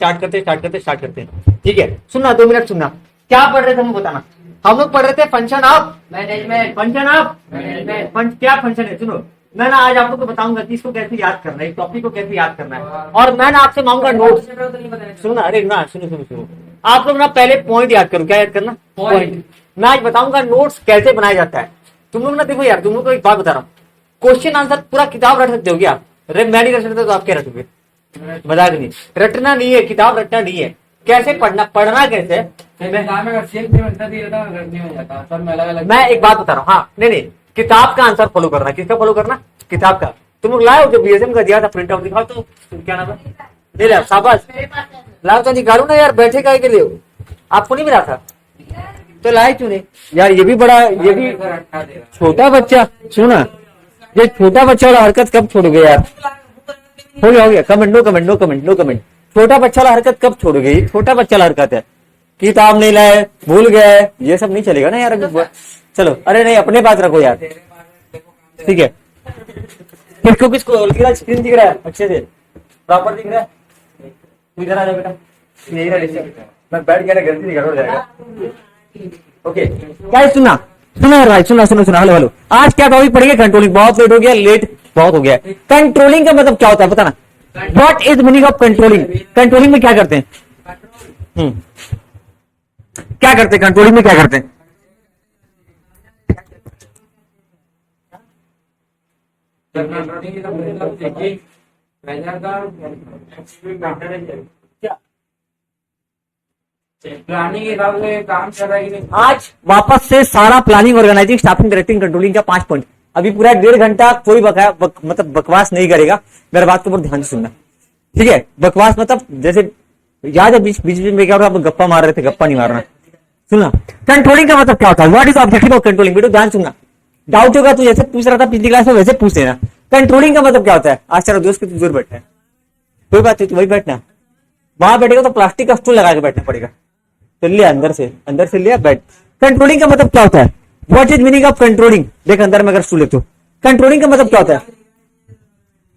Start करते हैं। ठीक है, सुनना 2 मिनट सुनना। क्या पढ़ रहे थे हम बताना। हम लोग पढ़ रहे थे function of management. Function of management क्या फंक्शन है सुनो। मैं ना आज आप लोग को बताऊंगा कि इसको कैसे याद करना है, टॉपिक को कैसे याद करना है। और मैं ना आपसे मांगूंगा नोट्स। सुनो अरे ना सुनो आप लोग ना पहले पॉइंट याद करो। क्या याद करना? पॉइंट। मैं आज बताऊंगा नोट्स कैसे बनाया जाता है। तुम लोग ना देखो यार, तुम लोग को एक बात बता रहा हूँ, क्वेश्चन आंसर पूरा किताब रट सकते हो क्या? अरे मैं नहीं रट सकता तो आप क्या रटोगे? मजाक नहीं, रटना नहीं है, किताब रटना नहीं है। कैसे पढ़ना कैसे? मैं एक बात बता रहा हूँ। हाँ नहीं, किताब का आंसर फॉलो करना। किसका फॉलो करना? किताब का। तुम लोग लाओ जो बीएसएम का दिया था प्रिंट आउट, दिखाओ तो क्या नाम है? ले ला, शाबाश। लाओ तो निकालू ना यार, बैठे का के लिए आपको नहीं मिला था तो लाए क्यों नहीं यार? ये भी छोटा बच्चा। सुना, ये छोटा बच्चा वाला हरकत कब छोड़ोगे यार? हो गया कमेंट, नो कमेंट। छोटा बच्चा वाला हरकत कब छोड़ोगे? ये छोटा बच्चा वाला हरकत है। किताब नहीं लाए, भूल गए, ये सब नहीं चलेगा ना यार अभी। चलो अरे नहीं, अपने बात रखो यार, ठीक है? किसको स्क्रीन दिख रहा है अच्छे से, प्रॉपर दिख रहा है? इधर आ जाओ बेटा, मैं बैठ गया, गलती नहीं हो जाएगा। ओके क्या सुनना भाई, सुनो हेलो। आज क्या टॉपिक पढ़ेंगे? कंट्रोलिंग। बहुत लेट हो गया, बहुत हो गया। कंट्रोलिंग का मतलब क्या होता है बताना। What is meaning of controlling? Controlling में क्या करते हैं? क्या करते हैं कंट्रोलिंग में? क्या करते हैं? प्लानिंग के हिसाब से काम कर रहा है कि नहीं। आज वापस से सारा planning, organising, staffing, directing, controlling का 5 पॉइंट। अभी पूरा 1.5 घंटा कोई मतलब बकवास नहीं करेगा। मेरे बात को बहुत ध्यान से सुनना, ठीक है? बकवास मतलब जैसे याद है बीच में क्या हो रहा, आप गप्पा मार रहे थे, गप्पा नहीं मारना। सुना, कंट्रोलिंग का मतलब क्या होता है? What is objective of controlling? बेटा ध्यान सुनना, डाउट होगा तो जैसे पूछ रहा था पिछली क्लास में वैसे पूछ लेना। कंट्रोलिंग का मतलब क्या होता है? आज तेरा दोस्त के तू दूर बैठना है, कोई बात नहीं, तू वही बैठना। वहां बैठेगा तो प्लास्टिक का स्टूल लगा के बैठना पड़ेगा। तो लिया अंदर से लिया, बैठ। कंट्रोलिंग का मतलब क्या होता है? What is meaning of controlling? देख अंदर में अगर स्टूल है तो कंट्रोलिंग का मतलब क्या होता है?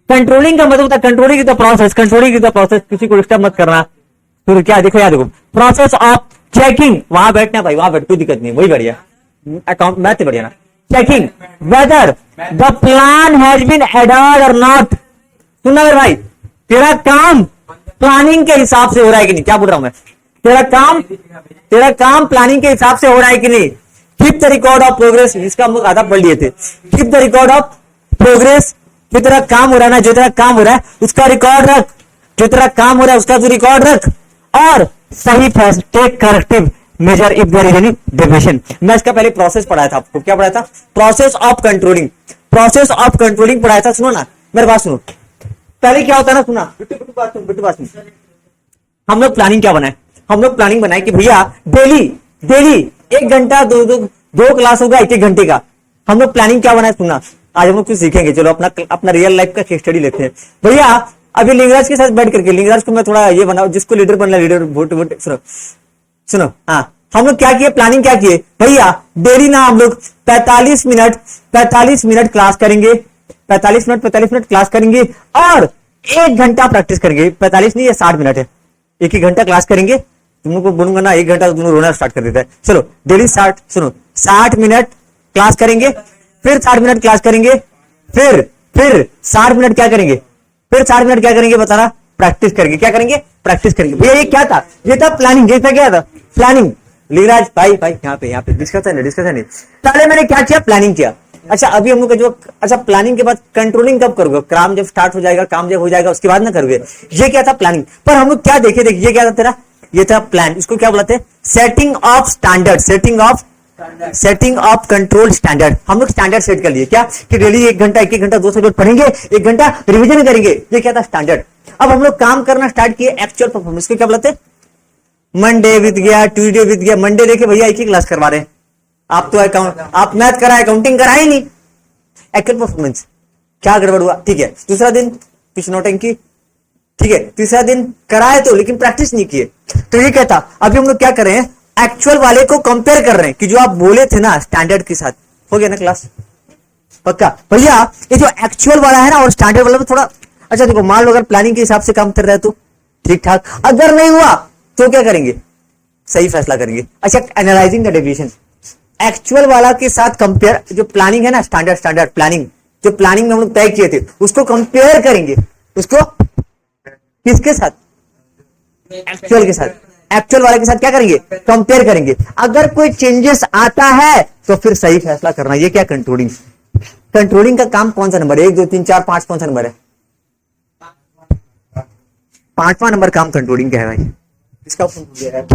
कंट्रोलिंग का मतलब होता है controlling is the process. Controlling is the process, किसी को डिस्टर्ब मत करना। तो क्या देखो, याद देखो, प्रोसेस ऑफ चेकिंग। वहां बैठना भाई, वहां बैठ, कोई दिक्कत नहीं, वही बढ़िया। अकाउंट मैथ बढ़िया ना। Checking whether the plan has been adhered और नॉट। सुनना मेरे भाई, तेरा काम प्लानिंग के हिसाब से हो रहा है कि नहीं? क्या बोल रहा हूं मैं? तेरा काम प्लानिंग के हिसाब से हो रहा है कि नहीं? Keep the record of progress. इसका हम लोग आधा पढ़ लिए थे। Keep the record of progress. जो तेरा काम हो रहा है ना, जो तेरा काम हो रहा है उसका रिकॉर्ड रख। जो तेरा काम हो रहा है उसका तू रिकॉर्ड रख। और सही take corrective measure if there is any deviation. मैं इसका पहले प्रोसेस पढ़ाया था आपको। क्या पढ़ाया था? Process of controlling. Process of controlling पढ़ाया था। सुनो ना, मेरी बात सुनो। पहले क्या होता है ना, सुना बिट्टू बात सुन। हम लोग प्लानिंग क्या बनाए? हम लोग प्लानिंग बनाए कि भैया डेली 1 घंटा, दो क्लास होगा 1 घंटे का। हम लोग प्लानिंग क्या बनाए? सुनना, आज हम लोग कुछ सीखेंगे। चलो अपना रियल लाइफ का केस स्टडी लेते हैं। भैया अभी लिंगराज के साथ बैठ करके, लिंगराज को मैं थोड़ा ये बनाऊ, जिसको लीडर बनना, लीडर वोट। सुनो हाँ, हम लोग क्या किए? प्लानिंग क्या किए भैया? डेली ना हम लोग 45 मिनट क्लास करेंगे। 45 मिनट क्लास करेंगे और 1 घंटा प्रैक्टिस करेंगे। 45 नहीं, ये 60 मिनट है। 1 घंटा क्लास करेंगे। तुम लोग को बोलूंगा ना 1 घंटा, तो तुम रोना स्टार्ट कर देता है। चलो डेली 60 मिनट क्लास करेंगे, फिर 60 मिनट क्लास करेंगे, फिर 60 मिनट क्या करेंगे? फिर 60 मिनट क्या करेंगे बताना? प्रैक्टिस करेंगे। क्या करेंगे? प्रैक्टिस करेंगे। भैया ये क्या था? ये था प्लानिंग। ये था क्या था? प्लानिंग। लिंगराज भाई यहाँ पे डिस्कशन है। पहले मैंने क्या किया? प्लानिंग किया। अच्छा अभी हम लोग का जो, अच्छा प्लानिंग के बाद कंट्रोलिंग कब करोगे? काम जब स्टार्ट हो जाएगा, काम जब हो जाएगा उसके बाद ना करोगे। ये क्या था? प्लानिंग। पर हम लोग क्या देखे, ये क्या था तेरा? ये था प्लान। इसको क्या बोलते हैं? Setting of standard, setting of control standard. हम लोग स्टैंडर्ड सेट कर लिए। क्या कि डेली 1 घंटा 200 मिनट पढ़ेंगे, 1 घंटा रिवीजन करेंगे। ये क्या था? स्टैंडर्ड। अब हम लोग काम करना स्टार्ट किए एक्चुअल परफॉर्मेंस। को क्या बोलते हैं? मंडे बीत गया, ट्यूसडे बीत गया, मंडे देखे भैया एक ही क्लास करवा रहे हैं। आप तो आप मैथ करा, अकाउंटिंग करा ही नहीं। एक्चुअल परफॉर्मेंस क्या गड़बड़ हुआ? ठीक है, दूसरा दिन कुछ नौटंकी, ठीक है, तीसरा दिन कराए तो लेकिन प्रैक्टिस नहीं किए। तो ये कहता, अभी हम लोग क्या कर रहे हैं? एक्चुअल वाले को कंपेयर कर रहे हैं कि जो आप बोले थे ना स्टैंडर्ड के साथ। हो गया ना क्लास? पक्का भैया। ये जो एक्चुअल वाला है ना और स्टैंडर्ड वाला में थोड़ा, अच्छा देखो मान लो अगर प्लानिंग के हिसाब से काम कर रहा है तो ठीक ठाक। अगर नहीं हुआ तो क्या करेंगे, सही फैसला करेंगे। अच्छा, एनालाइजिंग द डेविएशन, एक्चुअल वाला के साथ कंपेयर, जो प्लानिंग है ना, स्टैंडर्ड प्लानिंग, जो प्लानिंग में हम लोग तय किए थे उसको कंपेयर करेंगे, उसको किसके साथ, एक्चुअल के साथ। एक्चुअल वाले के साथ क्या करेंगे, कंपेयर करेंगे। अगर कोई चेंजेस आता है तो फिर सही फैसला करना। ये क्या कंट्रोलिंग, कंट्रोलिंग का काम कौन सा नंबर है, 1 2 3 4 5 कौन सा नंबर है, 5वां नंबर काम कंट्रोलिंग का है भाई। इसका है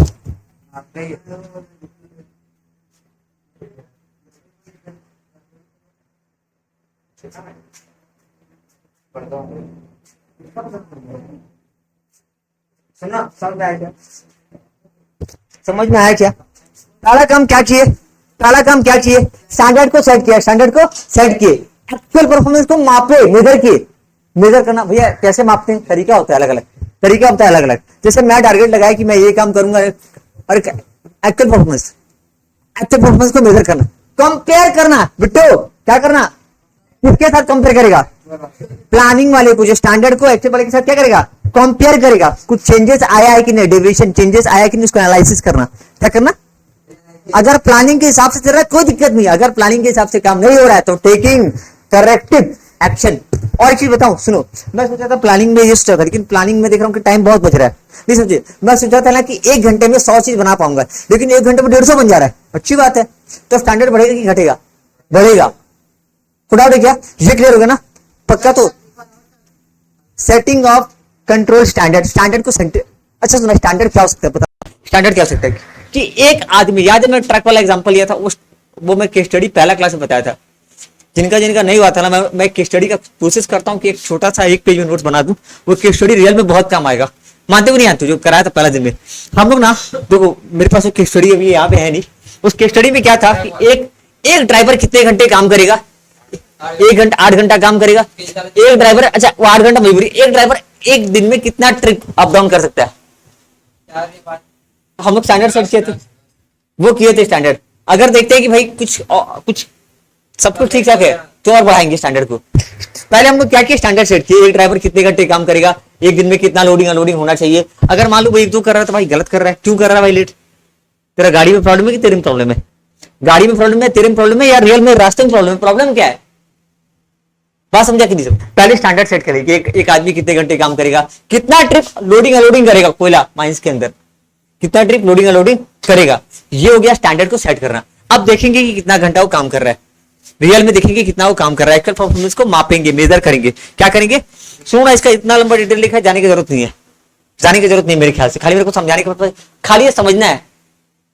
सुना, समझ में आया क्या, समझ में आया क्या। पहला काम क्या किए, पहला काम क्या किए, स्टैंडर्ड को सेट किया, स्टैंडर्ड को सेट किए, एक्चुअल परफॉर्मेंस को मापे, मेजर किए। मेजर करना भैया कैसे मापते हैं, तरीका होता है अलग अलग, तरीका होता है अलग अलग। जैसे मैं टारगेट लगाया कि मैं ये काम करूंगा, और एक्चुअल परफॉर्मेंस को मेजर करना, कंपेयर करना। बिट्टो क्या करना, किसके साथ कंपेयर करेगा, प्लानिंग वाले को, जो स्टैंडर्ड को एक्चुअल वाले के साथ क्या करेगा, कंपेयर करेगा। कुछ चेंजेस आया है कि नहीं, डेविएशन चेंजेस आया है कि नहीं, उसको एनालिसिस करना। क्या करना, अगर प्लानिंग के हिसाब से चल रहा है कोई दिक्कत नहीं, अगर प्लानिंग के हिसाब से काम नहीं हो रहा है तो टेकिंग करेक्टिव एक्शन। और एक चीज बताऊं, सुनो, मैं सोचा था प्लानिंग में ये सोचा था, लेकिन प्लानिंग में देख रहा हूं कि टाइम बहुत बच रहा है। नहीं समझे, मैं सोचा था ना कि 1 घंटे में 100 चीज बना पाऊंगा, लेकिन 1 घंटे में 150 बन जा रहा है। अच्छी बात है, तो स्टैंडर्ड बढ़ेगा कि घटेगा, बढ़ेगा। खुदा है क्या, ये क्लियर हो गया ना, पक्का। तो setting of control standard, standard को अच्छा सुना, स्टैंडर्ड क्या हो सकता है पता, स्टैंडर्ड क्या हो सकता है कि एक आदमी, याद है मैं ट्रक वाला एग्जांपल लिया था, वो मैं केस स्टडी पहला क्लास में बताया था। जिनका जिनका नहीं हुआ था ना, मैं केस स्टडी का कोशिश करता हूँ कि एक छोटा सा 1 पेज में नोट्स बना दूं, वो केस स्टडी रियल में बहुत काम आएगा। मानते हो नहीं मानते, जो कराया था पहला दिन में हम लोग ना, देखो मेरे पास केस स्टडी अभी यहाँ पे है नहीं। उस केस स्टडी में क्या था कि एक ड्राइवर कितने घंटे काम करेगा, 1 घंटा 8 घंटा काम करेगा एक ड्राइवर। अच्छा, वो 8 घंटा मजबूरी, एक ड्राइवर एक दिन में कितना ट्रिप अप डाउन कर सकता है। हम लोग स्टैंडर्ड सेट किए थे, वो किए थे स्टैंडर्ड। अगर देखते हैं कि भाई कुछ सब कुछ ठीक ठाक है तो और बढ़ाएंगे स्टैंडर्ड को। पहले हम लोग क्या किए, स्टैंडर्ड सेट किए, एक ड्राइवर कितने घंटे काम करेगा, एक दिन में कितना लोडिंग अनलोडिंग होना चाहिए। अगर मान लो भाई 1 2 कर रहा है तो भाई गलत कर रहा है, क्यों कर रहा है भाई लेट, तेरा गाड़ी में प्रॉब्लम है कि तेरे में प्रॉब्लम है, गाड़ी में प्रॉब्लम है, तेरे में प्रॉब्लम है, या रियल में रास्ते में प्रॉब्लम है, प्रॉब्लम क्या है, बात समझा कि नहीं समझ। पहले स्टैंडर्ड सेट करेंगे, एक आदमी कितने घंटे काम करेगा, कितना ट्रिप लोडिंग अनलोडिंग करेगा कोयला माइंस के अंदर, कितना ट्रिप लोडिंग अनलोडिंग करेगा। ये हो गया स्टैंडर्ड को सेट करना। अब देखेंगे कि कितना घंटा वो काम कर रहा है, रियल में देखेंगे कितना वो काम कर रहा है, एक्चुअल परफॉर्मेंस को मापेंगे, मेजर करेंगे। क्या करेंगे, सुनो, इसका इतना लंबा डिटेल लिखा है, जाने की जरूरत नहीं है, जाने की जरूरत नहीं मेरे ख्याल से, खाली मेरे को समझाने के बाद खाली ये समझना है।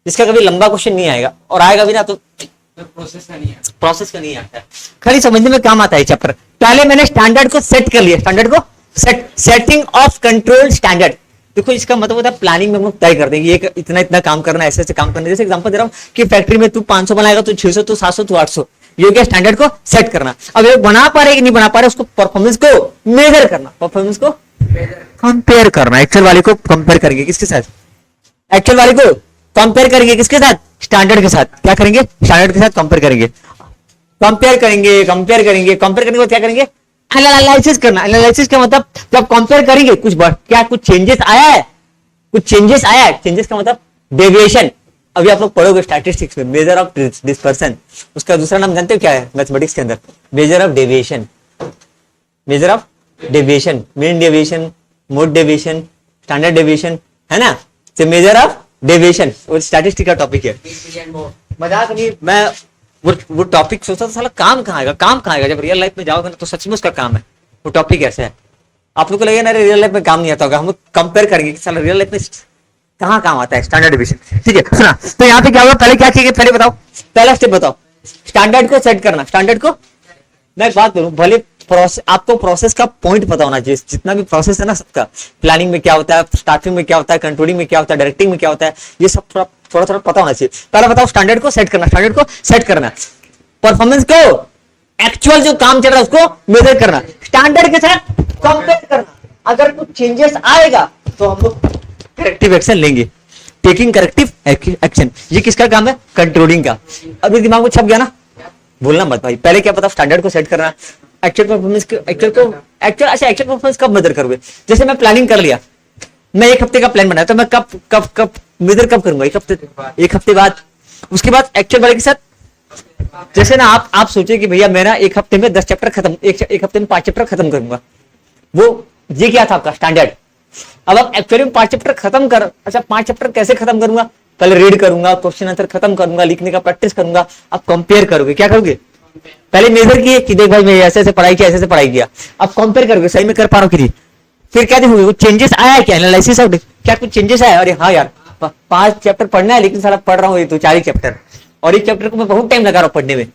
इसका कभी लंबा क्वेश्चन नहीं आएगा, और आएगा भी ना तो प्रोसेस का नहीं आता है, खाली समझने में काम आता है चैप्टर। पहले मैंने स्टैंडर्ड को सेट कर लिया, स्टैंडर्ड को सेटिंग ऑफ कंट्रोल स्टैंडर्ड। देखो इसका मतलब होता है प्लानिंग में हम लोग तय कर देंगे ये इतना काम करना है, ऐसे ऐसे काम करना है। जैसे एग्जांपल दे रहा हूँ कि फैक्ट्री में तू 500 बनाएगा तो 600 तो 700 तो 800, ये हो गया स्टैंडर्ड को सेट करना। अब ये बना पा रहे कि नहीं बना पा रहे, उसको परफॉर्मेंस को मेजर करना, परफॉर्मेंस को कंपेयर करना। एक्चुअल वाले को कंपेयर करेंगे किसके साथ, एक्चुअल वाले को कंपेयर करेंगे किसके साथ, स्टैंडर्ड के साथ। क्या करेंगे, स्टैंडर्ड के साथ कंपेयर करेंगे, कंपेयर करेंगे कंपेयर करने के बाद क्या करेंगे, एनालिसिस करना। एनालिसिस का मतलब जब कंपेयर करेंगे क्या कुछ चेंजेस आया है, चेंजेस का मतलब डेविएशन। अभी आप लोग पढ़ोगे स्टैटिस्टिक्स में, मेजर ऑफ डिस्पर्सन, उसका दूसरा नाम जानते हो क्या है मैथमेटिक्स के अंदर, measure of deviation, mean deviation, mode deviation, standard deviation, है ना। तो मेजर ऑफ डेविएशन वो स्टैटिस्टिक का टॉपिक है। मजाक नहीं, मैं वो टॉपिक सोचता था साला काम कहाँ आएगा, जब रियल लाइफ में जाओगे ना तो सच में उसका काम है। वो टॉपिक ऐसे है, आप लोग को लगेगा ना रियल लाइफ में काम नहीं आता होगा, हम लोग कंपेयर करेंगे कि साला रियल लाइफ में कहाँ काम आता है स्टैंडर्ड डेविएशन। ठीक है, सुना, तो यहाँ पे क्या होगा, पहले क्या चाहिए, पहले बताओ, पहला स्टेप बताओ, स्टैंडर्ड को सेट करना। स्टैंडर्ड को मैं एक बात करूं, भले आपको प्रोसेस का पॉइंट पता होना चाहिए, जितना भी प्रोसेस है ना सबका, प्लानिंग में क्या होता है, स्टार्टिंग में क्या होता है, कंट्रोलिंग में क्या होता है, डायरेक्टिंग में क्या होता है, ये सब थोड़ा पता होना चाहिए। पहले बताओ स्टैंडर्ड को सेट करना, परफॉर्मेंस को, एक्चुअल जो काम चल रहा है उसको मेजर करना, स्टैंडर्ड के साथ कंपेयर करना। अगर कुछ चेंजेस आएगा तो हम लोग करेक्टिव एक्शन लेंगे, टेकिंग करेक्टिव एक्शन। ये किसका काम है, कंट्रोलिंग का। अभी दिमाग में छप गया ना, बोलना मत भाई। पहले क्या पता, स्टैंडर्ड को सेट करना, एक्चुअल परफॉर्मेंस एक्चुअल परफॉर्मेंस कब मेजर करोगे। जैसे मैं प्लानिंग कर लिया, मैं एक हफ्ते का प्लान बनाया तो मैं कब कब कब मेजर कब करूंगा? एक हफ्ते बाद। उसके बाद एक्चुअल वाले के साथ जैसे ना आप सोचे कि भैया मैं ना एक हफ्ते में 10 चैप्टर खत्म, एक हफ्ते में 5 चैप्टर खत्म करूंगा, वो ये क्या था आपका स्टैंडर्ड। अब आप एक्चुअली में 5 चैप्टर खत्म कर, अच्छा 5 चैप्टर कैसे खत्म करूंगा? पहले रीड करूंगा, क्वेश्चन आंसर खत्म करूंगा, लिखने का प्रैक्टिस करूंगा। आप कंपेयर करोगे, क्या करोगे? पहले मेजर किए कि देख भाई मैं ऐसे ऐसे पढ़ाई किया, ऐसे ऐसे पढ़ाई किया। अब कंपेयर करोगे, सही में कर पा रहा हूँ कि नहीं। फिर क्या देखोगे, वो चेंजेस आया है क्या, एनालिसिस ऑफ क्या कुछ चेंजेस आया? अरे हाँ यार 5 चैप्टर पढ़ना है लेकिन साला पढ़ रहा हूँ ये तो 4 चैप्टर, और एक चैप्टर को मैं बहुत टाइम लगा रहा हूँ पढ़ने में,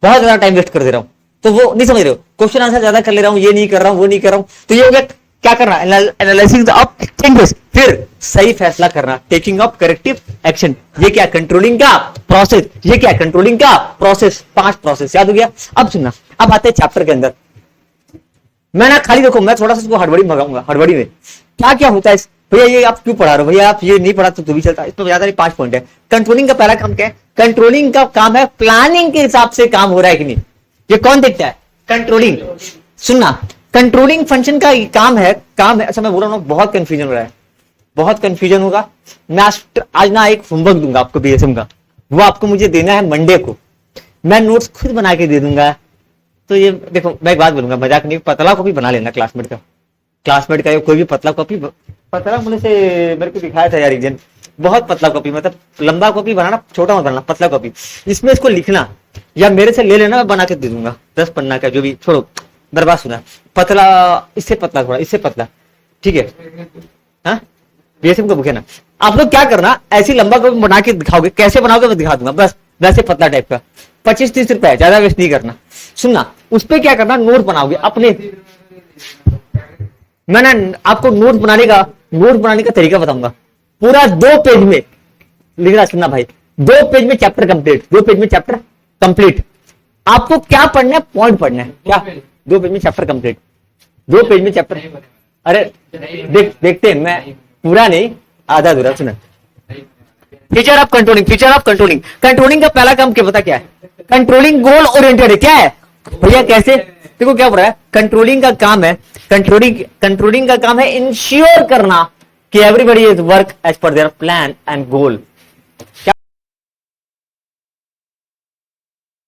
बहुत ज्यादा टाइम वेस्ट कर दे रहा हूँ। तो वो नहीं समझ रहे हो, क्वेश्चन आंसर ज्यादा कर ले रहा हूँ, ये नहीं कर रहा हूँ, वो नहीं कर रहा हूँ। तो ये हो गया क्या करना, एनालिसिस ऑफ चेंजेस। फिर सही फैसला करना, टेकिंग ऑफ करेक्टिव एक्शन। ये क्या, कंट्रोलिंग का प्रोसेस। ये क्या, कंट्रोलिंग का प्रोसेस। 5 प्रोसेस याद हो गया। अब सुनना, अब आते हैं चैप्टर के अंदर। मैं ना खाली देखो, मैं थोड़ा सा इसको हड़बड़ी मंगाऊंगा। हड़बड़ी में क्या क्या होता है, भैया ये आप क्यों पढ़ा रहे हो, भैया आप ये नहीं पढ़ा तो भी चलता। इसमें ज्यादा नहीं, 5 पॉइंट है। कंट्रोलिंग का पहला काम क्या है? कंट्रोलिंग का काम है प्लानिंग के हिसाब से काम हो रहा है कि नहीं। ये कौन देखता है? कंट्रोलिंग। सुनना, कंट्रोलिंग फंक्शन का काम है अच्छा मैं बोल रहा हूँ बहुत कंफ्यूजन हो रहा है, बहुत कंफ्यूजन होगा। मैं आज ना एक होमवर्क दूंगा आपको बीएसएम का, वो आपको मुझे देना है मंडे को। मैं नोट्स खुद बना के दे दूंगा। तो ये देखो, मैं एक बात बोलूंगा, मजाक नहीं, पतला कॉपी बना लेना क्लासमेट का कोई भी पतला कॉपी। पतला होने से मेरे को दिखाया था यार एक दिन, बहुत पतला कॉपी, मतलब लंबा कॉपी बनाना, छोटा मत बनाना, पतला कॉपी। इसमें इसको लिखना या मेरे से ले लेना, मैं बना के दे दूंगा 10 पन्ना का, जो भी, छोड़ो बर्बाद। सुना, पतला, इससे पतला, थोड़ा इससे पतला, ठीक है। हाँ बीएसएम का बुक है ना। आप लोग क्या करना, ऐसी लंबा कॉपी बना के दिखाओगे, कैसे बनाओगे मैं दिखा दूंगा, बस वैसे पतला टाइप का। 25-30 रुपए, ज्यादा वेस्ट नहीं करना। सुनना, उस पर क्या करना, नोट बनाओगे अपने। मैं ना आपको नोट बनाने का तरीका बताऊंगा, पूरा 2 पेज में लिखना। सुनना भाई, 2 पेज में चैप्टर कंप्लीट, 2 पेज में चैप्टर कंप्लीट। आपको क्या पढ़ना है, पॉइंट पढ़ना है। क्या 2 पेज में चैप्टर कंप्लीट, 2 पेज में चैप्टर। अरे देखते हैं, मैं पूरा नहीं, आधा अधूरा। सुना, फीचर ऑफ कंट्रोलिंग। कंट्रोलिंग का पहला काम क्या पता क्या है? कंट्रोलिंग गोल ओरिएंटेड है। क्या है भैया, कैसे? देखो क्या बोल रहा है, कंट्रोलिंग का काम है, कंट्रोलिंग का काम है इंश्योर करना कि everybody is work as per their plan and goal. क्या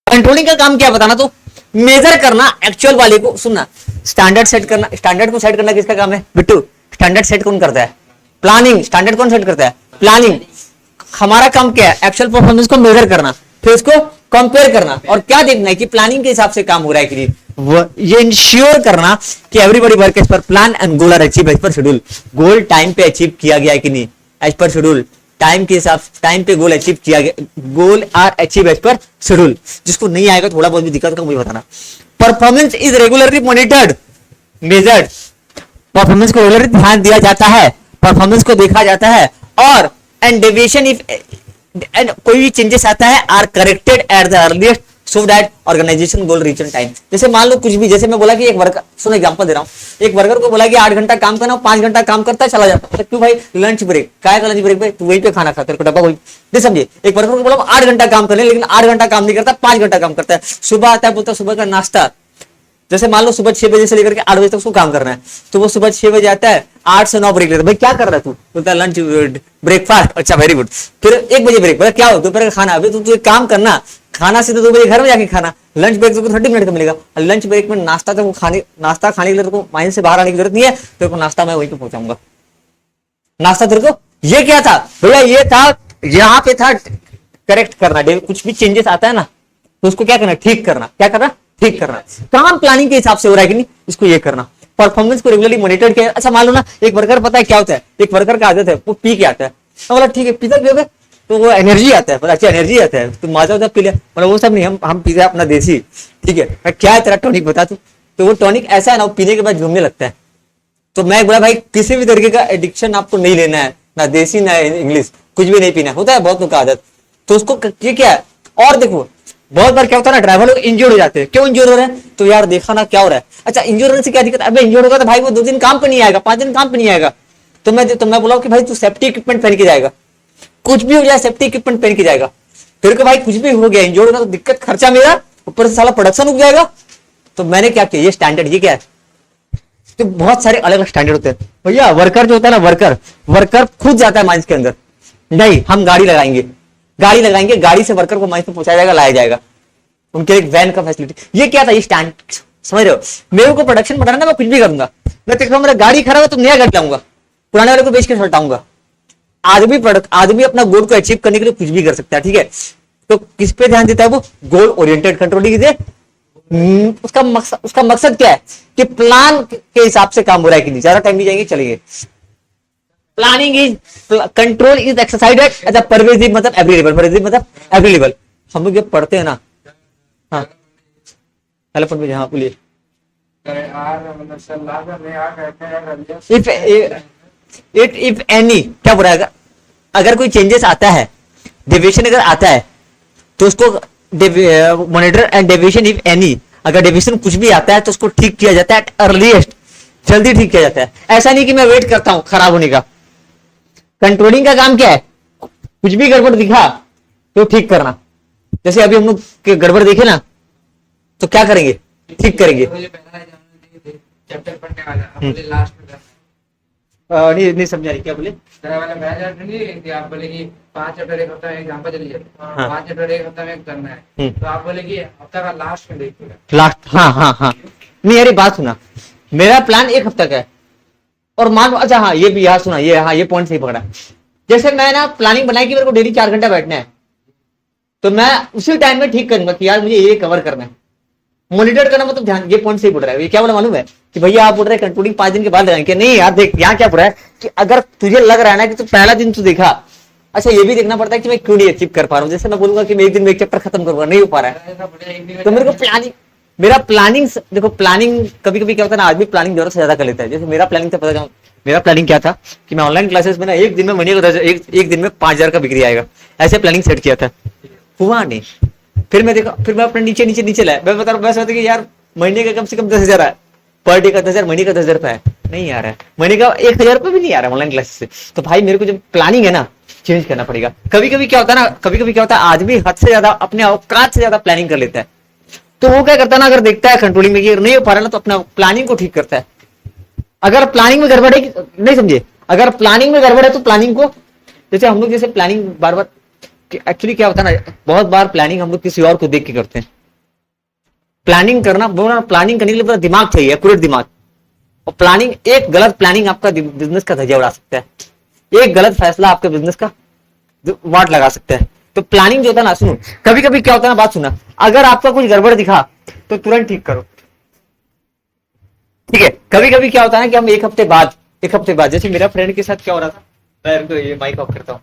कंट्रोलिंग का काम क्या बताना, तो मेजर करना एक्चुअल वाले को। सुनना, स्टैंडर्ड सेट करना। स्टैंडर्ड को सेट करना किसका काम है बिट्टू? स्टैंडर्ड सेट कौन करता है? प्लानिंग। स्टैंडर्ड कौन सेट करता है? प्लानिंग। हमारा काम क्या है? एक्चुअल परफॉर्मेंस को मेजर करना, फिर उसको कंपेयर करना, और क्या देखना है कि प्लानिंग के हिसाब से काम हो रहा है कि नहीं। ये इंश्योर करना कि everybody work as per plan and goal are achieve as per schedule. Goal time पे अचीव किया गया है कि नहीं, एज पर शेड्यूल। टाइम के हिसाब, टाइम पे गोल अचीव किया गया, goal are achieve as per schedule. जिसको नहीं आएगा, थोड़ा बहुत भी दिक्कत का मुझे बताना। Performance is regularly monitored, measured. Performance को रेगुलरली ध्यान दिया जाता है, परफॉर्मेंस को देखा जाता है, और एंड डेविएशन इफ कोई भी चेंजेस आता है are corrected at the earliest so that organisation goal reach in time. जैसे मान लो कुछ भी, जैसे मैं बोला कि एक वर्कर, सुनो एग्जांपल दे रहा हूँ, एक वर्कर को बोला कि 8 घंटा काम करना, 5 घंटा काम करता है चला जाता है। क्यों भाई? Lunch break. क्या है लंच ब्रेक पे? तू वहीं पे खाना खाता है, डब्बा वही। नहीं समझे? एक वर्कर को बोला 8 घंटा काम करने, लेकिन 8 घंटा काम नहीं करता, 5 घंटा काम करता है। सुबह आता है, बोलता है सुबह का नाश्ता, जैसे मान लो सुबह 6 बजे से लेकर के 8 बजे तक उसको काम करना है, तो वो सुबह 6 बजे आता है, 8 से 9 ब्रेक लेता है। भाई क्या कर रहा है तू? बोलता है लंच ब्रेकफास्ट। अच्छा वेरी गुड। फिर 1 बजे ब्रेक, बोला क्या हो? दोपहर का खाना। अभी तू एक काम करना, खाना सीधे 2 बजे घर में जाके खाना। लंच ब्रेक तो 30 मिनट का मिलेगा, लंच ब्रेक में नाश्ता तो नाश्ता खाने के लिए तो माइंड से बाहर आने की जरूरत नहीं है, तो नाश्ता मैं वहीं पे पहुंचाऊंगा। नाश्ता तेरे को ये क्या था भैया? ये था, यहाँ पे था करेक्ट करना। कुछ भी चेंजेस आता है ना, तो उसको क्या करना? ठीक करना। क्या करना? ठीक करना। काम प्लानिंग के हिसाब से हो रहा है कि नहीं, इसको ये करना। परफॉर्मेंस को रेगुलरली मॉनिटर किया। अच्छा मान लो ना, एक वर्कर पता है क्या होता है, एक वर्कर का आदत है वो पी के आता है, तो बोला ठीक है पीता पियोगे तो वो एनर्जी आता है, अच्छा एनर्जी आता है, तुम माजा उधर पी लिया, मतलब वो सब नहीं, हम पीते अपना देसी। ठीक है, क्या है तेरा टॉनिक बता तू? तो वो टॉनिक ऐसा है ना, वो पीने के बाद झूमने लगता है। तो मैं बोला भाई किसी भी तरीके का एडिक्शन आपको नहीं लेना है, ना देसी ना इंग्लिश, कुछ भी नहीं पीना। होता है बहुत लोग का आदत, तो उसको ये क्या है। और देखो बहुत बार क्या होता है ना, ड्राइवर लोग इंजर्ड हो जाते हैं। क्यों इंजर्ड हो रहे हैं? तो यार देखा ना क्या हो रहा है। अच्छा इंजर्ड होने से क्या दिक्कत? अबे इंजर्ड होगा तो भाई वो 2 दिन काम पे नहीं आएगा, 5 दिन काम पे नहीं आएगा। तो मैं बोला कि भाई तू सेफ्टी इक्विपमेंट पहन के जाएगा, कुछ भी हो जाए सेफ्टी इक्विपमेंट पहन के जाएगा। फिर को भाई कुछ भी हो गया, इंजर्ड होगा तो दिक्कत, खर्चा मेरा, ऊपर से साला प्रोडक्शन रुक जाएगा। तो मैंने क्या किया, ये स्टैंडर्ड, ये क्या है तो बहुत सारे अलग अलग स्टैंडर्ड होते हैं भैया। वर्कर जो होता है ना, वर्कर वर्कर खुद जाता है माइंस के अंदर, नहीं हम गाड़ी लगाएंगे, गाड़ी लगाएंगे, गाड़ी से वर्कर को माइंस में पहुंचाया जाएगा, लाया जाएगा, उनके एक वैन का फैसिलिटी। ये क्या था, ये स्टैंड, समझ रहे हो। मेरे को प्रोडक्शन बढ़ाना ना, मैं कुछ भी करूंगा। मैं देखो मेरा गाड़ी खराब है तो नया गाड़ी लाऊंगा, पुराने वाले को बेच के हटाऊंगा। आदमी प्रोडक्ट, आदमी अपना गोल को अचीव करने के लिए कुछ भी कर सकता है, ठीक है। तो किस पे ध्यान देता है वो, गोल ओरिएंटेड कंट्रोलिंग से। उसका मकसद क्या है कि प्लान के हिसाब से काम हो रहा है कि नहीं। ज्यादा टाइम नहीं जाएंगे, चलेंगे। Planning is, control is exercise at the pervasive मतलब एवरी लेवल, परवेजिव मतलब एवरी लेवल। हम लोग जब पढ़ते हैं ना, हाँ हेलो पंडित, हाँ बोलिए। इफ एनी क्या बोल रहा है, अगर कोई चेंजेस आता है, डेविएशन अगर आता है, तो उसको monitor and deviation if any, अगर डेविएशन कुछ भी आता है तो उसको ठीक किया जाता है एट अर्लीस्ट, जल्दी ठीक किया जाता है। ऐसा नहीं कि मैं वेट करता हूं खराब होने का। कंट्रोलिंग का काम क्या है, कुछ भी गड़बड़ दिखा तो ठीक करना। जैसे अभी हम लोग के गड़बड़ देखे ना, तो क्या करेंगे, ठीक करेंगे। चैप्टर पढ़ने वाला अपने लास्ट में नहीं समझा रही, क्या बोले। तरह वाला बैच नहीं कि आप बोले कि 5 चैप्टर एक हफ्ता में एग्जांपल चलिए, हाँ। 5 चैप्टर एक हफ्ता में करना है, तो आप बोले कि हफ्ता का लास्ट में देखिएगा। लास्ट, हाँ हाँ हाँ। नहीं अरे बात सुना, मेरा प्लान एक हफ्ता का है, और मान, अच्छा हाँ ये भी, यहाँ सुना, ये हाँ ये पॉइंट सही पकड़ा। जैसे मैं ना प्लानिंग बनाई कि मेरे को डेली 4 घंटा बैठना है, तो मैं उसी टाइम में ठीक करूंगा कि यार मुझे ये कवर करना है। मॉनिटर करना मतलब ध्यान, ये पॉइंट सही बोल रहा है। ये क्या बोला मालूम है कि भैया आप बोल रहे हैं कंट्रोलिंग 5 दिन के बाद लगाएंगे, नहीं यार देख यहाँ क्या बोल रहा है कि अगर तुझे लग रहा है ना कि तू पहला दिन तू देखा, अच्छा ये भी देखना पड़ता है कि मैं क्यों नहीं अचीव कर पा रहा हूँ। जैसे मैं बोलूंगा कि मैं एक दिन में एक चैप्टर खत्म करूंगा, नहीं हो पा रहा है, तो मेरे को प्लानिंग, मेरा प्लानिंग देखो, प्लानिंग कभी कभी क्या होता है ना, आदमी प्लानिंग जरूरत से ज्यादा कर लेता है। जैसे मेरा प्लानिंग था, पता है मेरा प्लानिंग क्या था कि मैं ऑनलाइन क्लासेस में ना एक दिन में महीने को एक दिन में 5,000 का बिक्री आएगा, ऐसे प्लानिंग सेट किया था, हुआ नहीं। फिर मैं देखा, फिर मैं अपने नीचे नीचे नीचे लाया। मैं बता रहा हूँ, मैं सोचता कि यार महीने का कम से कम 10,000 है, पर डे का 10,000, महीने का 10,000 रुपया है, नहीं आ रहा है। महीने का 1,000 रुपये भी नहीं आ रहा है ऑनलाइन क्लासेस से। तो भाई मेरे को जब प्लानिंग है ना, चेंज करना पड़ेगा। कभी कभी क्या होता है ना, कभी कभी क्या होता है, आदमी हद से ज्यादा, अपने औकात से ज्यादा प्लानिंग कर लेता है। तो वो क्या करता है ना, अगर देखता है कंट्रोलिंग में ये नहीं हो पा रहा ना, तो अपना प्लानिंग को ठीक करता है। अगर प्लानिंग में गड़बड़ है, नहीं समझे, अगर प्लानिंग में गड़बड़ है तो प्लानिंग को, जैसे हम लोग जैसे प्लानिंग बार बार, एक्चुअली क्या होता है ना, बहुत बार प्लानिंग हम लोग किसी और को देख के करते हैं। प्लानिंग करना, प्लानिंग करने के लिए पूरा दिमाग चाहिए, एक्यूरेट दिमाग। और प्लानिंग, एक गलत प्लानिंग आपका बिजनेस का धज्जियां उड़ा सकता है, एक गलत फैसला आपके बिजनेस का वाट लगा सकता है। तो प्लानिंग जो होता है ना, सुनो, कभी कभी क्या होता है ना, बात सुना, अगर आपका कुछ गड़बड़ दिखा तो तुरंत ठीक करो, ठीक है। कभी कभी क्या होता है ना कि हम एक हफ्ते बाद, जैसे मेरा फ्रेंड के साथ क्या हो रहा था, मैं ये माइक ऑफ करता हूँ।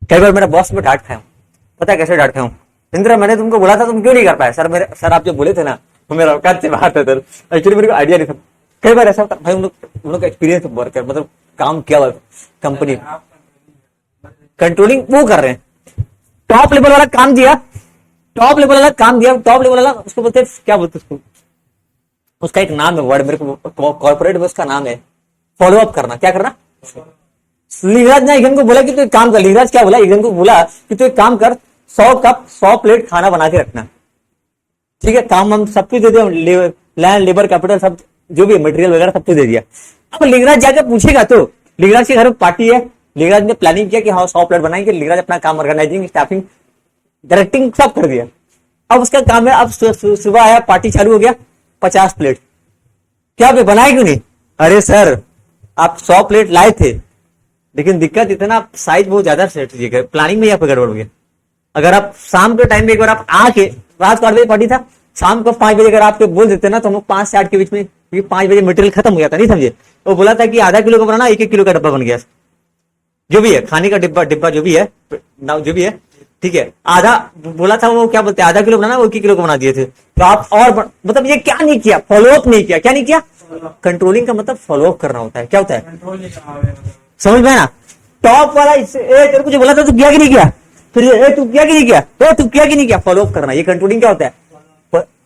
कई बार मेरा बॉस में डांट खाया हूं, पता है कैसे डांट खाया हूं? इंदिरा मैंने तुमको बोला था, तुम क्यों नहीं कर पाए? सर आप जो बोले थे ना वो मेरा औकात से बात है सर, एक्चुअली मेरे को आइडिया नहीं था। कई बार ऐसा होता भाई, हम लोग का एक्सपीरियंस वर्कर मतलब काम किया हुआ कंपनी कंट्रोलिंग वो कर रहे हैं, टॉप लेवल वाला काम दिया, टॉप लेवल वाला काम दिया, टॉप लेवल वाला उसको बोलते हैं, क्या बोलते हैं उसको, उसका एक नाम है वर्ड, मेरे को कॉर्पोरेट में उसका नाम है फॉलो अप करना। क्या करना? लिंगराज ने ईगन को बोला कि तू एक काम कर, लिंगराज क्या बोला, ईगन को बोला कि तू एक काम कर, 100 कप 100 प्लेट खाना बना के रखना, ठीक है? काम हम सब कुछ दे दिया, लैंड लेबर कैपिटल सब जो भी मटेरियल वगैरह सब कुछ दे दिया। अब लिंगराज जाकर पूछेगा तो लिंगराज के घर में पार्टी है, लिंगराज ने प्लानिंग किया कि हाँ 100 प्लेट बनाएंगे, लिंगराज अपना काम ऑर्गेनाइजिंग स्टाफिंग डायरेक्टिंग सब कर दिया। अब उसका काम है, अब सुबह आया पार्टी चालू हो गया, 50 प्लेट, क्या पे बनाए क्यों नहीं? अरे सर आप 100 प्लेट लाए थे, लेकिन दिक्कत इतना साइज बहुत ज्यादा सेट कीजिएगा, प्लानिंग में यहाँ पे गड़बड़ हो गया। अगर आप शाम के टाइम में एक बार आप आके, रात को 8 बजे पार्टी था, शाम को 5 बजे अगर आपको बोल देते ना तो हम लोग 5 से 8 के बीच में, 5 बजे मटेरियल खत्म हो जाता, नहीं समझे? वो बोला था कि आधा किलो का बनाना, 1-1 किलो का डब्बा बन गया, जो भी है खाने का डिब्बा जो भी है ना, जो भी है, ठीक है? आधा बोला था, वो क्या बोलते हैं, आधा किलो बनाना, वो 1 किलो का बना दिए थे। तो आप और मतलब ये क्या नहीं किया, फॉलोअप नहीं किया। क्या नहीं किया? कंट्रोलिंग का मतलब फॉलोअप करना होता है। क्या होता है? समझ में ना? टॉप वाला तेरे को जो बोला था तू किया कि नहीं किया, फिर तू किया कि नहीं किया, तू किया कि नहीं किया, फॉलोअप करना। ये कंट्रोलिंग क्या होता है?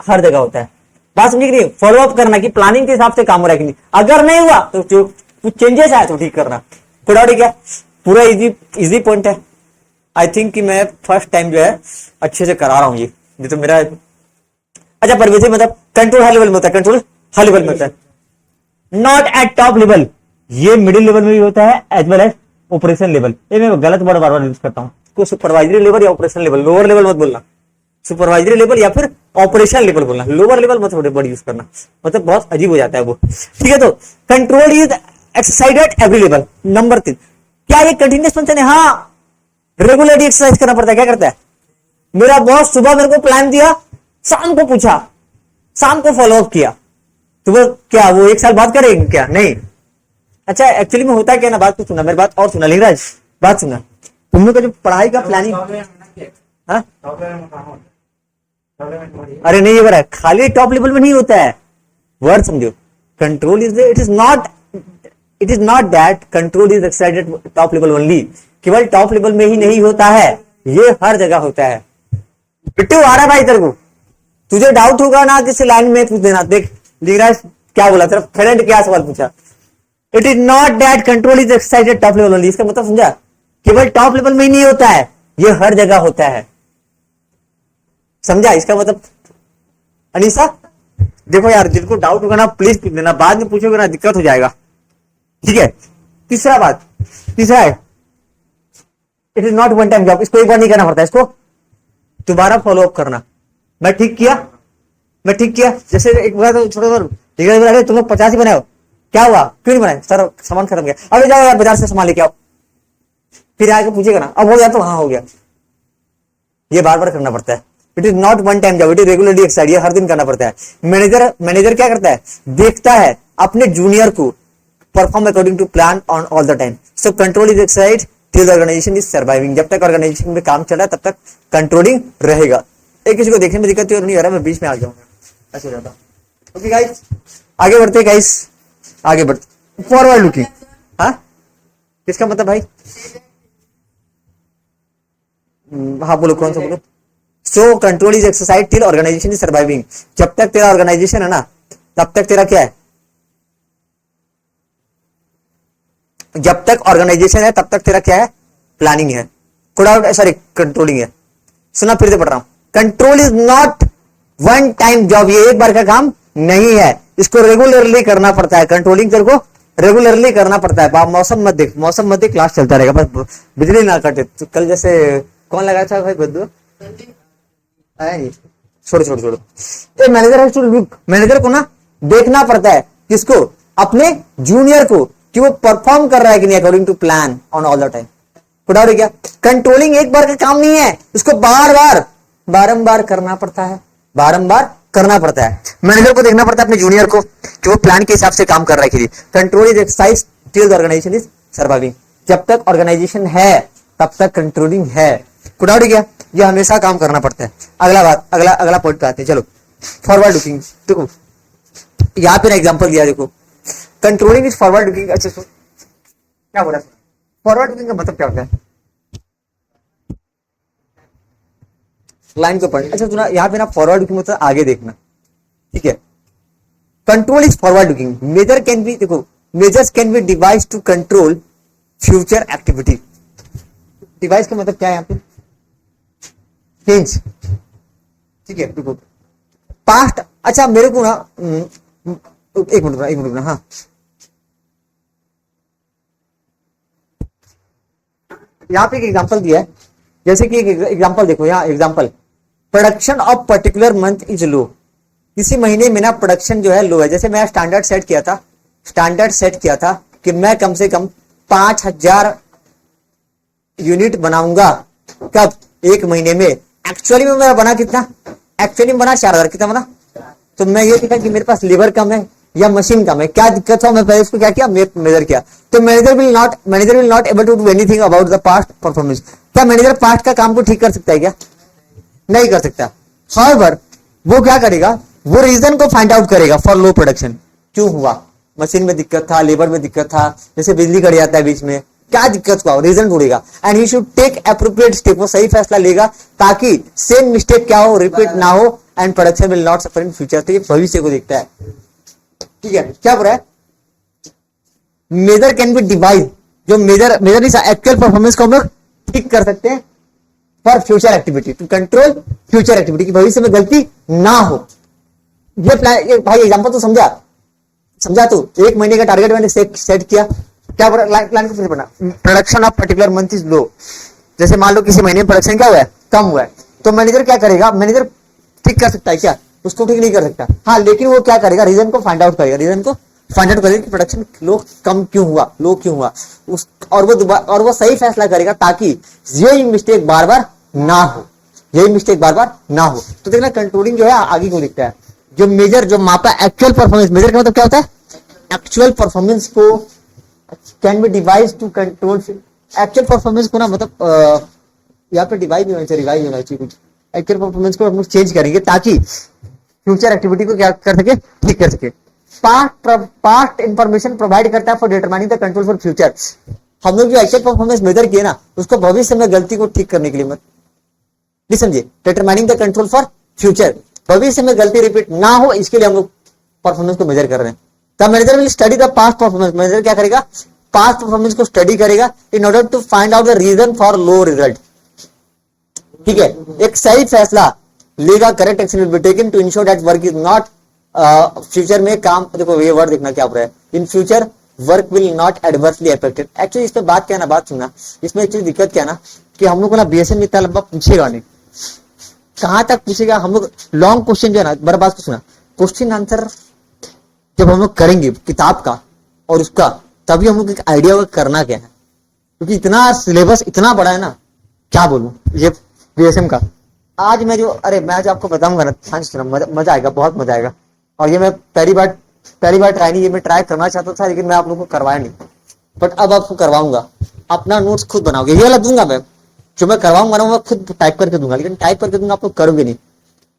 हर जगह होता है। बात समझी कि नहीं? फॉलोअप करना कि प्लानिंग के हिसाब से काम हो रहा है कि नहीं, अगर नहीं हुआ तो कुछ चेंजेस आया तो ठीक करना। ठीक है, पूरा इजी पॉइंट है। आई थिंक कि मैं फर्स्ट टाइम जो है अच्छे से करा रहा हूँ ये तो मेरा। अच्छा परवेज मतलब कंट्रोल हाई लेवल में होता है, कंट्रोल हाई लेवल में होता है, नॉट एट टॉप लेवल। ये मिडिल लेवल में भी होता है as well as operation level. ये मैं गलत वर्ड बार बार यूज करता हूँ, तो सुपरवाइजरी लेवल या ऑपरेशन लेवल, लोअर लेवल मत बोलना, सुपरवाइजरी लेवल या फिर ऑपरेशन लेवल बोलना, लोअर लेवल मत वर्ड यूज करना, मतलब बहुत अजीब हो जाता है वो। ठीक है, तो control is exercise at every level. Number 3, क्या ये कंटिन्यूस फंक्शन है? हाँ, रेगुलरली एक्सरसाइज करना पड़ता है। क्या करता है? मेरा बॉस सुबह मेरे को प्लान दिया, शाम को पूछा, शाम को फॉलो अप किया, तो वो क्या वो 1 साल बाद करेंगे क्या? नहीं। अच्छा एक्चुअली में होता है क्या ना, बात तो सुना, मेरी बात और सुना लिंगराज, बात सुना, तुम लोग का जो पढ़ाई का प्लानिंग, हाँ? अरे नहीं, ये बड़ा खाली टॉप लेवल में नहीं होता है, वर्ड समझो। Control is it is not that control is exercised top level only, केवल टॉप लेवल में ही नहीं होता है, ये हर जगह होता है। बिट्टू आ रहा है भाई, तेरे को तुझे डाउट होगा ना किसी लाइन में पूछ देना। देख लिंगराज क्या बोला, सिर्फ फ्रेंड क्या सवाल पूछा, it is not that control is exercised top level only. इसका मतलब समझा, केवल टॉप लेवल में ही नहीं होता है, ये हर जगह होता है। समझा इसका मतलब? अनीसा देखो यार, जिनको डाउट होगा ना प्लीज पूछ देना, बाद में पूछोगे ना दिक्कत हो जाएगा। ठीक है, तीसरा है it is not one time job. इसको एक बार नहीं करना पड़ता, इसको दोबारा फॉलो अप करना। मैं ठीक किया, जैसे एक बार तो छोटे बार तुम लोग 50 ही बनाओ, क्या हुआ, क्यों नहीं बनाए? सर सामान खत्म गया, अभी जाओ यार बाजार से सामान लेके आओ, फिर आके पूछेगा ना अब हो गया, तो हाँ हो गया। ये बार बार करना पड़ता है। It is not one time job, it is regularly exercise, ये हर दिन करना पड़ता है। मैनेजर क्या करता है? देखता है अपने जूनियर को perform according to plan on all the time. So control is exercise till the organisation is surviving. जब तक ऑर्गेनाइजेशन में काम चल रहा है तब तक कंट्रोलिंग रहेगा। एक किसी को देखने में दिक्कत नहीं हो रहा, मैं बीच में आ जाऊंगा, ऐसे हो जाता। ओके गाइस, आगे बढ़ते गाइस, आगे बढ़ते। फॉरवर्ड लुकिंग, हाँ किसका मतलब भाई? हाँ बोलो, कौन सा बोलो? So control is exercise till organisation is surviving. जब तक तेरा ऑर्गेनाइजेशन है ना तब तक तेरा क्या है? जब तक ऑर्गेनाइजेशन है तब तक तेरा क्या है? प्लानिंग है, सॉरी कंट्रोलिंग है। सुना फिर से पढ़ रहा हूं, control is not one time job, ये एक बार का काम नहीं है, इसको रेगुलरली करना पड़ता है। कंट्रोलिंग तेरे को रेगुलरली करना पड़ता है। मौसम मत देख, क्लास चलता रहेगा, बस बिजली ना कटे। तो कल जैसे कौन लगाया था भाई बद्दू? छोड़ो। ये मैनेजर को ना देखना पड़ता है, किसको? अपने जूनियर को, कि वो परफॉर्म कर रहा है कि नहीं according to plan on all the time. खुदा क्या, कंट्रोलिंग एक बार का काम नहीं है, इसको बारंबार करना पड़ता है, मैनेजर को देखना पड़ता है अपने जूनियर को कि वो प्लान के हिसाब से काम कर रहा है कि नहीं। Control is exercise till the organisation is surviving. जब तक ऑर्गेनाइजेशन है तब तक कंट्रोलिंग है। कुडाउट गया, ये हमेशा काम करना पड़ता है। अगला पॉइंट पे आते हैं। चलो फॉरवर्ड लुकिंग, देखो यहाँ पे ना एग्जांपल दिया, देखो कंट्रोलिंग इज फॉरवर्ड लुकिंग। अच्छा सुन, क्या बोला फॉरवर्ड लुकिंग का मतलब क्या होता है? लाइन को पढ़, अच्छा सुना, यहाँ पे ना फॉरवर्ड लुकिंग मतलब आगे देखना, ठीक है। Control is forward looking, measure can be, देखो measures can be device to control future activity. Device का मतलब क्या है यहाँ पे? चेंज, ठीक है। देखो पास्ट, अच्छा मेरे को ना एक मिनट ना, हाँ यहाँ पे एक एग्जांपल दिया है, जैसे कि एक एग्जांपल देखो, यहाँ example, production of particular month is low. किसी महीने में ना प्रोडक्शन जो है लो है। जैसे मैं स्टैंडर्ड सेट किया था कि मैं कम से कम 5000 यूनिट बनाऊंगा, कब? एक महीने में। एक्चुअली में मेरा बना कितना? एक्चुअली में बना 4000। कितना बना? तो मैं ये देखा कि मेरे पास लेबर कम है या मशीन कम है, क्या दिक्कत था? मैं पहले इसको क्या किया, मेजर किया। तो manager will not able to do anything about the past performance. क्या मैनेजर पास्ट का काम को ठीक कर सकता है क्या? नहीं कर सकता। हाउएवर वो क्या करेगा, वो रीजन को फाइंड आउट करेगा फॉर लो प्रोडक्शन। क्यों हुआ? मशीन में दिक्कत था, लेबर में दिक्कत था, जैसे बिजली कट जाता है बीच में, क्या दिक्कत हुआ, रीजन ढूंढेगा। And he should take appropriate step, वो सही फैसला लेगा ताकि सेम मिस्टेक क्या हो, रिपीट ना हो, and production will not suffer in future. तो ये भविष्य को देखता है, ठीक है। क्या बोल रहा है? मेजर कैन बी डिवाइस, जो मेजर एक्चुअल परफॉर्मेंस को हम लोग ठीक कर सकते हैं for future activity, to control future activity, की भविष्य में गलती ना हो। ये प्लान, ये भाई एग्जांपल तो समझा तो एक महीने का टारगेट मैंने सेट किया। क्या प्लान को पढ़ना, production of particular month is low. जैसे मान लो किसी महीने में प्रोडक्शन क्या हुआ है, कम हुआ है, तो मैनेजर क्या करेगा, मैनेजर ठीक कर सकता है क्या? उसको ठीक नहीं कर सकता, हाँ, लेकिन वो क्या करेगा, रीजन को फाइंड आउट करेगा कि प्रोडक्शन लो क्यों हुआ और वो सही फैसला करेगा ताकि यही मिस्टेक बार बार ना हो। तो देखना कंट्रोलिंग जो है आगे को दिखता है। जो मेजर, जो मापा एक्चुअल परफॉर्मेंस, मेजर का मतलब क्या होता है? एक्चुअल परफॉर्मेंस को can be device to control actual performance को ना, मतलब यहाँ पे रिवाइज होना चाहिए कुछ। एक्चुअल परफॉर्मेंस को हम लोग चेंज करेंगे ताकि फ्यूचर एक्टिविटी को क्या कर सके, ठीक कर सके। पास्ट इंफॉर्मेशन प्रोवाइड करता है for determining the control for future. हम लोग जो एक्चुअल परफॉर्मेंस मेजर किए ना, उसको भविष्य में गलती को ठीक करने के लिए, मत समझिए, determining the control for future, भविष्य में गलती रिपीट ना हो, इसके लिए हम लोग परफॉर्मेंस को मेजर कर रहे हैं। The manager will study the past performance, manager क्या करेगा, पास्ट परफॉर्मेंस को स्टडी करेगा in order to find out the reason for low result, ठीक है। एक सही फैसला लेगा, correct action will be taken to ensure that work is not, future में काम, देखो ये वर्ड देखना क्या हो रहा है, in future work will not adversely affected. Actually इस पे बात क्या ना, बात सुनना, इसमें एक्चुअली दिक्कत क्या ना कि हम लोग को ना बीएसएम में इतना लंबा पूछेगा नहीं, कहां तक पूछेगा, हम लोग लॉन्ग क्वेश्चन जो है ना, बड़ा बात को सुना, क्वेश्चन आंसर जब हम लोग करेंगे किताब का और उसका, तभी हम लोग एक आइडिया होगा करना क्या है, क्योंकि इतना सिलेबस इतना बड़ा है ना, क्या बोलूं ये बीएसएम का। आज मैं आज आपको बताऊंगा ना, मजा आएगा, बहुत मजा आएगा। और ये मैं पहली बार ट्राई नहीं, ये मैं ट्राई करना चाहता था लेकिन मैं आप लोगों को करवाया नहीं, बट अब आपको करवाऊंगा। अपना नोट्स खुद बनाओगे, ये वाला दूंगा मैं, जो मैं करवाऊंगा ना वो खुद टाइप करके दूंगा, लेकिन टाइप करके दूंगा आप लोग करोगे नहीं।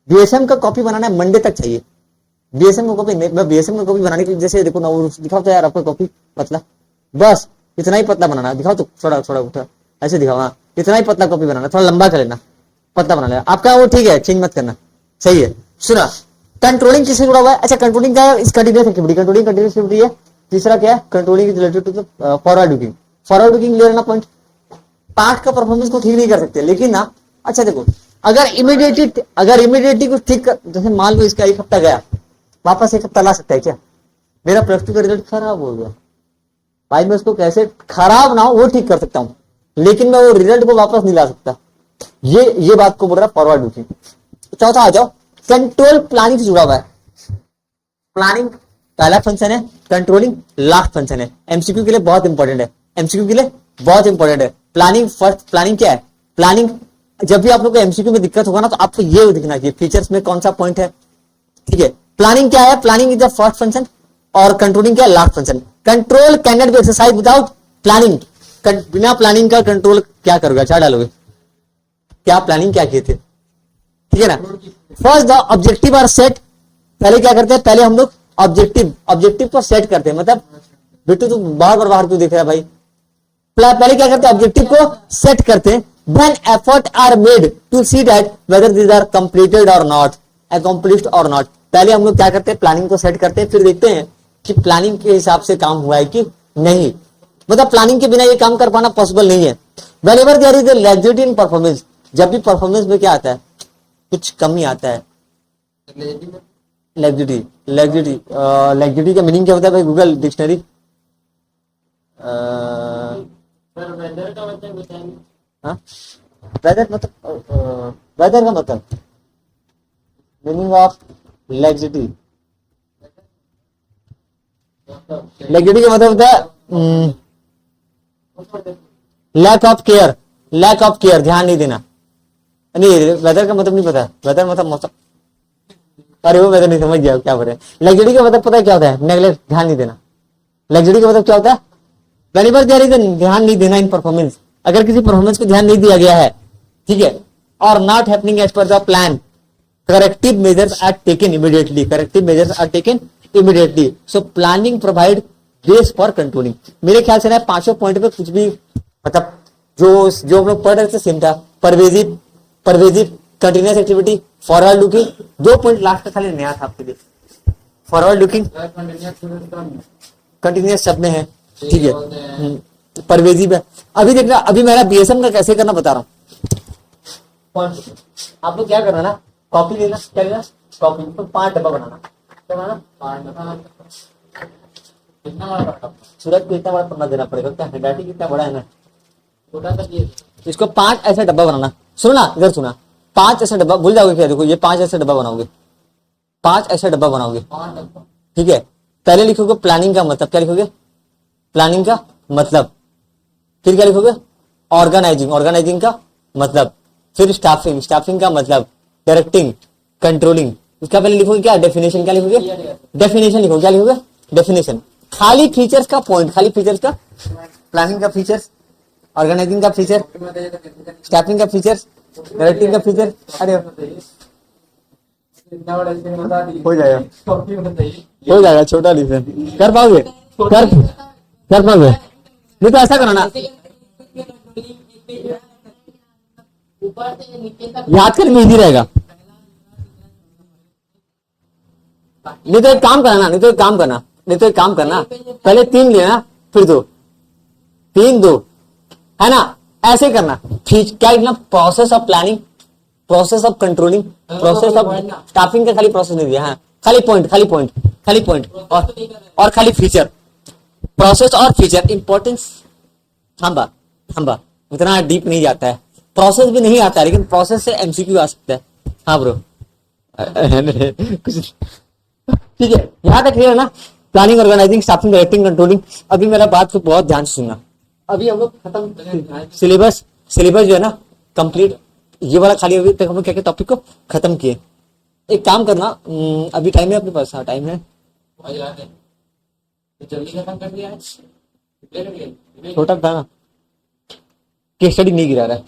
बीएसएम का कॉपी बनाना है, मंडे तक चाहिए बीएसएम का कॉपी। मैं बीएसएम का कॉपी बनाने के लिए, जैसे देखो ना, वो दिखाओ तो यार आपका कॉपी पतला, बस इतना ही पतला बनाना, दिखाओ तो थोड़ा उठा ऐसे दिखाओ, हाँ इतना ही पतला कॉपी बनाना, थोड़ा लंबा कर लेना, पतला बना लेना आपका, वो ठीक है, चेंज मत करना, सही है। सुना, कंट्रोलिंग किससे जुड़ा हुआ है? अच्छा, कंट्रोलिंग क्या है? इस continuous activity, controlling continuous activity है। तीसरा क्या है? Controlling is related to the forward looking. Forward looking ले लेना पॉइंट, पास्ट का परफॉर्मेंस को ठीक नहीं कर सकते, लेकिन ना, अच्छा देखो, अगर इमीडिएटली कुछ ठीक कर, जैसे मान लो इसका एक हफ्ता गया, वापस एक हफ्ता ला सकता है क्या? मेरा प्लस टू का रिजल्ट खराब हो गया भाई, मैं उसको कैसे खराब ना हो वो ठीक कर सकता हूँ, लेकिन मैं वो रिजल्ट को वापस नहीं ला सकता। ये बात को बोल रहा है फॉरवर्ड लुकिंग। चौथा आ जाओ, कंट्रोल प्लानिंग से जुड़ा हुआ है। प्लानिंग पहला फंक्शन है, कंट्रोलिंग लास्ट फंक्शन है। एमसीक्यू के लिए बहुत इंपॉर्टेंट है, प्लानिंग फर्स्ट। प्लानिंग क्या है? प्लानिंग, जब भी आप लोग को एमसीक्यू में दिक्कत होगा ना, तो आपको ये दिखना चाहिए फीचर्स में कौन सा पॉइंट है, ठीक है। प्लानिंग क्या है? Planning is the first function और कंट्रोलिंग क्या है? Last function. Control can not be exercise without planning. बिना प्लानिंग का कंट्रोल क्या करोगे, अच्छा डालोगे, क्या प्लानिंग क्या किए थे, ठीक है ना। First the objective are set, पहले क्या करते हैं, पहले हम लोग ऑब्जेक्टिव को सेट करते हैं, मतलब बेटू तू बार बार बाहर क्यों देख रहा है भाई, पहले क्या करते हैं, ऑब्जेक्टिव को सेट करते हैं, then effort are made to see that whether these are completed or not, accomplished or not. पहले हम लोग क्या करते हैं, प्लानिंग को सेट करते हैं, फिर देखते हैं कि प्लानिंग के हिसाब से काम हुआ है कि नहीं, मतलब प्लानिंग के बिना ये काम कर पाना पॉसिबल नहीं है। Whenever there is a laxity in performance, जब भी परफॉर्मेंस में क्या आता है, कुछ कमी आता है, लैग्जिटी का मीनिंग क्या होता है भाई, गूगल डिक्शनरी, वेदर का मतलब, वेदर का मतलब मीनिंग ऑफ लैग्जिटी, लैग्जिटी का मतलब होता है lack of care, lack of care, ध्यान नहीं देना। नहीं, वेदर का मतलब नहीं पता, वेदर मतलब मौसम, अरे वो वेदर नहीं समझ गया क्या बोल रहे हैं। लग्जरी का मतलब पता है क्या होता है, नेगलेक्ट, ध्यान नहीं देना। लग्जरी का मतलब क्या होता है, वेनिवर देयर इज ध्यान नहीं देना इन परफॉर्मेंस, अगर किसी परफॉर्मेंस को ध्यान नहीं दिया गया है, ठीक है, और not happening as per the plan, corrective measures are taken immediately, corrective measures are taken immediately, so planning provide base for controlling. मेरे ख्याल से ना पांचों पॉइंट पे कुछ भी मतलब जो हम लोग पढ़ रहे थे सेम था, pervasive continuous activity, forward looking, 2 point last का खाली नया था आपके लिए, फॉरवर्ड लुकिंग कंटिन्यूअस सब में है, ठीक है, परवेजिव है। अभी देखना, अभी मेरा बीएसएम का कैसे करना बता रहा हूँ, आप लोग क्या करना ना, कॉपी लेना, क्या लेना, कॉपी, तो 5 डब्बा बनाना, क्या बनाना, 5 डब्बा, कितना बड़ा, सूरज को इतना बड़ा पन्ना देना पड़ेगा, क्या हैंडराइटिंग कितना बड़ा है ना, छोटा सा ये, इसको 5 ऐसा डब्बा बनाना, सुनो ना, इधर सुना, 5 ऐसा डब्बा, भूल जाओगे क्या, देखो ये 5 ऐसे डब्बा बनाओगे, 5 ऐसे डब्बा बनाओगे, ठीक है। पहले लिखोगे प्लानिंग का मतलब, क्या लिखोगे, प्लानिंग का मतलब, फिर क्या लिखोगे, ऑर्गेनाइजिंग का मतलब, फिर स्टाफिंग का मतलब, डायरेक्टिंग, कंट्रोलिंग, इसका पहले लिखोगे क्या, डेफिनेशन, क्या लिखोगे, डेफिनेशन लिखोगे, क्या लिखोगे, डेफिनेशन, खाली फीचर्स का पॉइंट, खाली फीचर्स का, प्लानिंग का फीचर्स, ऑर्गेनाइजिंग का फीचर, स्टाफिंग का फीचर्स, डायरेक्टिंग का फीचर, अरे हो जाएगा, छोटा डिफरेंस कर पाओगे, कर पाओगे, नहीं तो ऐसा करो ना, याद करने में इजी रहेगा, नहीं तो एक काम करना, पहले 3 लेना, फिर 2, 3 2, है ना, ऐसे करना, क्या लिखना, process of planning, process of controlling, process of staffing का खाली प्रोसेस नहीं दिया, हाँ, खाली पॉइंट और खाली फीचर, प्रोसेस और फीचर, इंपॉर्टेंस, थांबा, उतना डीप नहीं जाता है, प्रोसेस भी नहीं आता है, लेकिन प्रोसेस से एमसीक्यू आ सकता है, हाँ ब्रो, कुछ ठीक है, यहां तक क्लियर है ना, planning, organising, staffing, directing, controlling. अभी मेरा बात को बहुत ध्यान से सुनना, अभी हम लोग खत्म सिलेबस जो है ना कंप्लीट, ये वाला खाली अभी तक हम लोग क्या क्या टॉपिक को खत्म किए। एक काम करना, अभी टाइम है अपने पास, हाँ टाइम है, जल्दी खत्म कर दिया है, छोटा था ना, केस स्टडी नहीं गिरा रहा है,